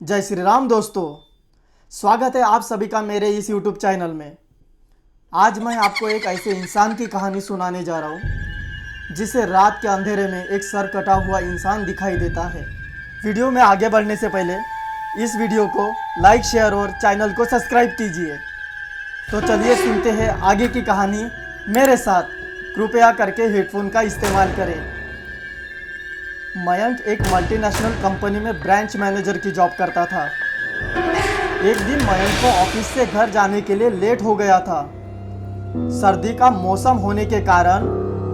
जय श्री राम दोस्तों। स्वागत है आप सभी का मेरे इस YouTube चैनल में। आज मैं आपको एक ऐसे इंसान की कहानी सुनाने जा रहा हूँ जिसे रात के अंधेरे में एक सर कटा हुआ इंसान दिखाई देता है। वीडियो में आगे बढ़ने से पहले इस वीडियो को लाइक, शेयर और चैनल को सब्सक्राइब कीजिए। तो चलिए सुनते हैं आगे की कहानी मेरे साथ। कृपया करके हेडफोन का इस्तेमाल करें। मयंक एक मल्टीनेशनल कंपनी में ब्रांच मैनेजर की जॉब करता था। एक दिन मयंक को ऑफिस से घर जाने के लिए लेट हो गया था। सर्दी का मौसम होने के कारण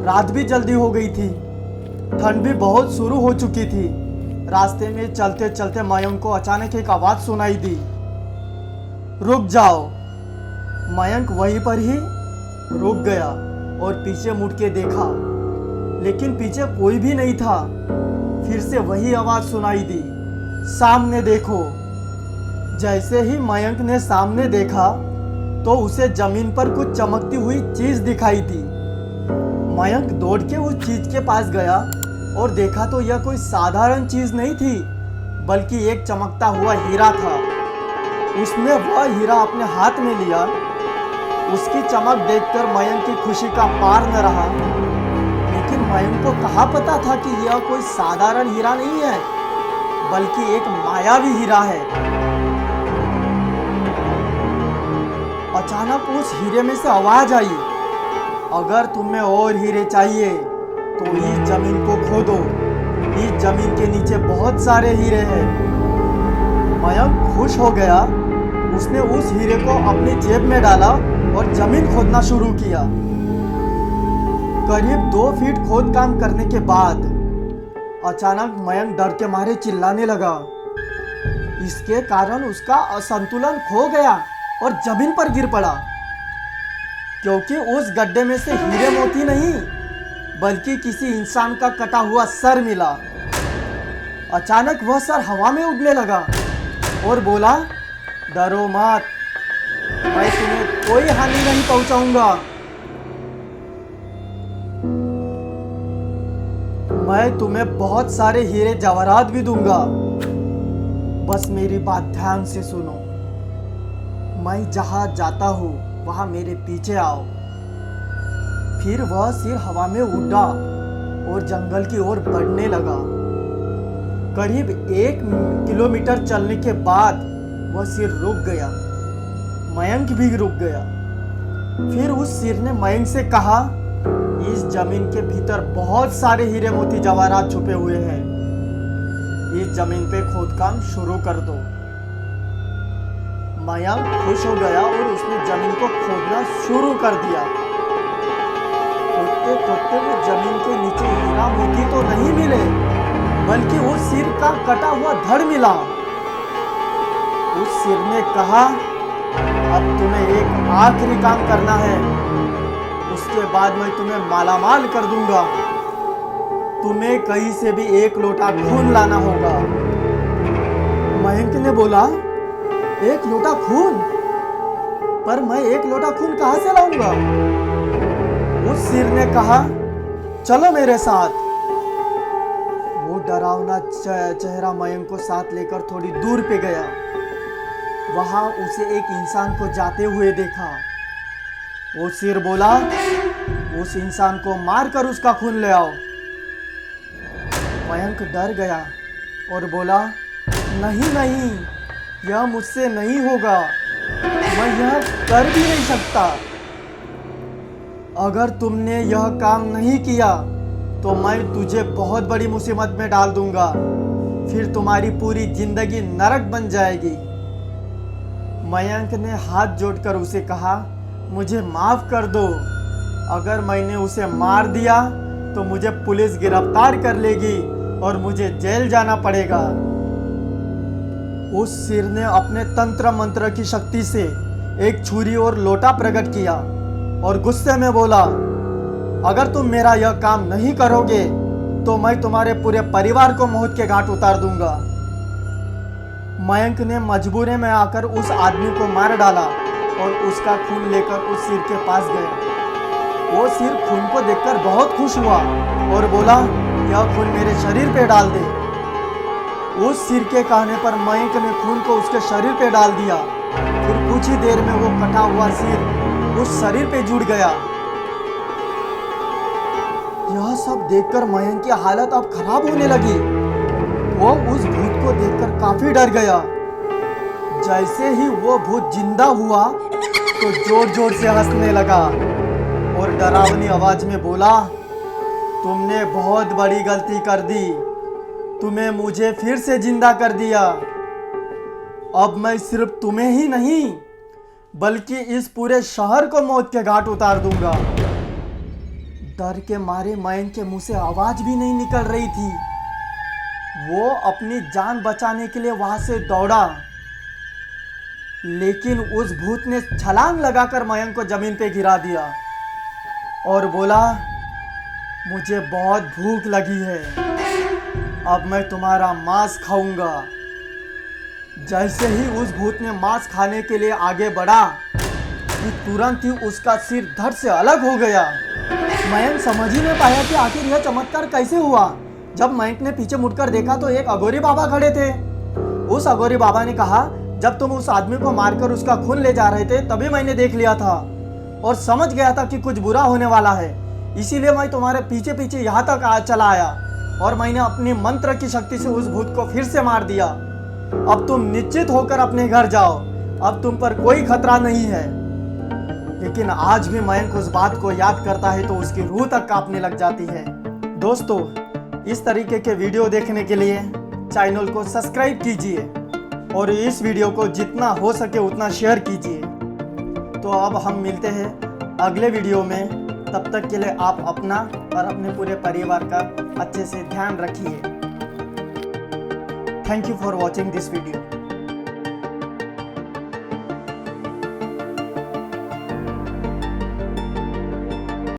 रात भी जल्दी हो गई थी। ठंड भी बहुत शुरू हो चुकी थी। रास्ते में चलते चलते मयंक को अचानक एक आवाज़ सुनाई दी, रुक जाओ। मयंक वहीं पर ही रुक गया और पीछे मुड़ के देखा, लेकिन पीछे कोई भी नहीं था। फिर से वही आवाज सुनाई दी, सामने देखो। जैसे ही मयंक ने सामने देखा तो उसे जमीन पर कुछ चमकती हुई चीज दिखाई दी। मयंक दौड़ के उस चीज के पास गया और देखा तो यह कोई साधारण चीज नहीं थी, बल्कि एक चमकता हुआ हीरा था। उसने वह हीरा अपने हाथ में लिया। उसकी चमक देखकर मयंक की खुशी का पार न रहा। लेकिन मयंक को कहाँ पता था कि यह कोई साधारण हीरा नहीं है, बल्कि एक मायावी हीरा है। अचानक उस हीरे में से आवाज आई, अगर तुम्हें और हीरे चाहिए तो इस जमीन को खोदो। इस जमीन के नीचे बहुत सारे हीरे हैं। मयंक खुश हो गया। उसने उस हीरे को अपनी जेब में डाला और जमीन खोदना शुरू किया। करीब 2 फीट खोद काम करने के बाद अचानक मयंक डर के मारे चिल्लाने लगा। इसके कारण उसका असंतुलन खो गया और जमीन पर गिर पड़ा, क्योंकि उस गड्ढे में से हीरे मोती नहीं, बल्कि किसी इंसान का कटा हुआ सर मिला। अचानक वह सर हवा में उड़ने लगा और बोला, डरो मत, मैं तुम्हें कोई हानि नहीं पहुंचाऊंगा। मैं तुम्हें बहुत सारे हीरे जवाहरात भी दूंगा। बस मेरी बात ध्यान से सुनो। मैं जहां जाता हूं वहां मेरे पीछे आओ। फिर वह सिर हवा में उड़ा और जंगल की ओर बढ़ने लगा। करीब 1 किलोमीटर चलने के बाद वह सिर रुक गया। मयंक भी रुक गया। फिर उस सिर ने मयंक से कहा, इस जमीन के भीतर बहुत सारे हीरे मोती जवाहरात छुपे हुए हैं। इस जमीन पे खोदकाम शुरू कर दो। मयंक खुश हो गया और उसने जमीन को खोदना शुरू कर दिया। खोदते खोदते वो जमीन के नीचे हीरा मोती तो नहीं मिले, बल्कि उस सिर का कटा हुआ धड़ मिला। उस सिर ने कहा, अब तुम्हें एक आखिरी काम करना है, उसके बाद मैं तुम्हें मालामाल कर दूंगा। तुम्हें कहीं से भी 1 लोटा खून लाना होगा। मयंक ने बोला, 1 लोटा खून? पर मैं 1 लोटा खून कहां से लाऊंगा? उस सिर ने कहा, चलो मेरे साथ। वो डरावना चेहरा मयंक को साथ लेकर थोड़ी दूर पे गया। वहां उसे एक इंसान को जाते हुए देखा। वो सिर बोला, उस इंसान को मारकर उसका खून ले आओ। मयंक डर गया और बोला, नहीं नहीं, यह मुझसे नहीं होगा। मैं यह कर भी नहीं सकता। अगर तुमने यह काम नहीं किया तो मैं तुझे बहुत बड़ी मुसीबत में डाल दूंगा। फिर तुम्हारी पूरी जिंदगी नरक बन जाएगी। मयंक ने हाथ जोड़कर उसे कहा, मुझे माफ कर दो। अगर मैंने उसे मार दिया तो मुझे पुलिस गिरफ्तार कर लेगी और मुझे जेल जाना पड़ेगा। उस सिर ने अपने तंत्र मंत्र की शक्ति से एक छुरी और लोटा प्रकट किया और गुस्से में बोला, अगर तुम मेरा यह काम नहीं करोगे तो मैं तुम्हारे पूरे परिवार को मौत के घाट उतार दूंगा। मयंक ने मजबूरी में आकर उस आदमी को मार डाला और उसका खून लेकर उस सिर के पास गया। वो सिर खून को देखकर बहुत खुश हुआ और बोला, यह खून मेरे शरीर पे डाल दे। उस सिर के कहने पर मयंक ने खून को उसके शरीर पे डाल दिया। फिर कुछ ही देर में वो कटा हुआ सिर उस शरीर पे जुड़ गया। यह सब देखकर मयंक की हालत अब खराब होने लगी। वो उस भूत को देखकर काफी डर गया। जैसे ही वो भूत जिंदा हुआ तो जोर जोर से हंसने लगा और डरावनी आवाज में बोला, तुमने बहुत बड़ी गलती कर दी, तुम्हें मुझे फिर से जिंदा कर दिया। अब मैं सिर्फ तुम्हें ही नहीं बल्कि इस पूरे शहर को मौत के घाट उतार दूंगा। डर के मारे मयंक के मुंह से आवाज भी नहीं निकल रही थी। वो अपनी जान बचाने के लिए वहां से दौड़ा, लेकिन उस भूत ने छलांग लगाकर मयंक को जमीन पे गिरा दिया और बोला, मुझे बहुत भूख लगी है, अब मैं तुम्हारा मांस खाऊंगा। जैसे ही उस भूत ने मांस खाने के लिए आगे बढ़ा कि तुरंत ही उसका सिर धड़ से अलग हो गया। मयंक समझ ही नहीं पाया कि आखिर यह चमत्कार कैसे हुआ। जब मयंक ने पीछे मुड़कर देखा तो एक अघोरी बाबा खड़े थे। उस अघोरी बाबा ने कहा, जब तुम उस आदमी को मारकर उसका खून ले जा रहे थे तभी मैंने देख लिया था और समझ गया था कि कुछ बुरा होने वाला है, इसीलिए मैं तुम्हारे पीछे पीछे यहाँ तक चला आया और मैंने अपनी मंत्र की शक्ति से उस भूत को फिर से मार दिया। अब तुम निश्चित होकर अपने घर जाओ, अब तुम पर कोई खतरा नहीं है। लेकिन आज भी मयंक उस बात को याद करता है तो उसकी रूह तक कांपने लग जाती है। दोस्तों, इस तरीके के वीडियो देखने के लिए चैनल को सब्सक्राइब कीजिए और इस वीडियो को जितना हो सके उतना शेयर कीजिए। तो अब हम मिलते हैं अगले वीडियो में। तब तक के लिए आप अपना और अपने पूरे परिवार का अच्छे से ध्यान रखिए। Thank you for watching this video.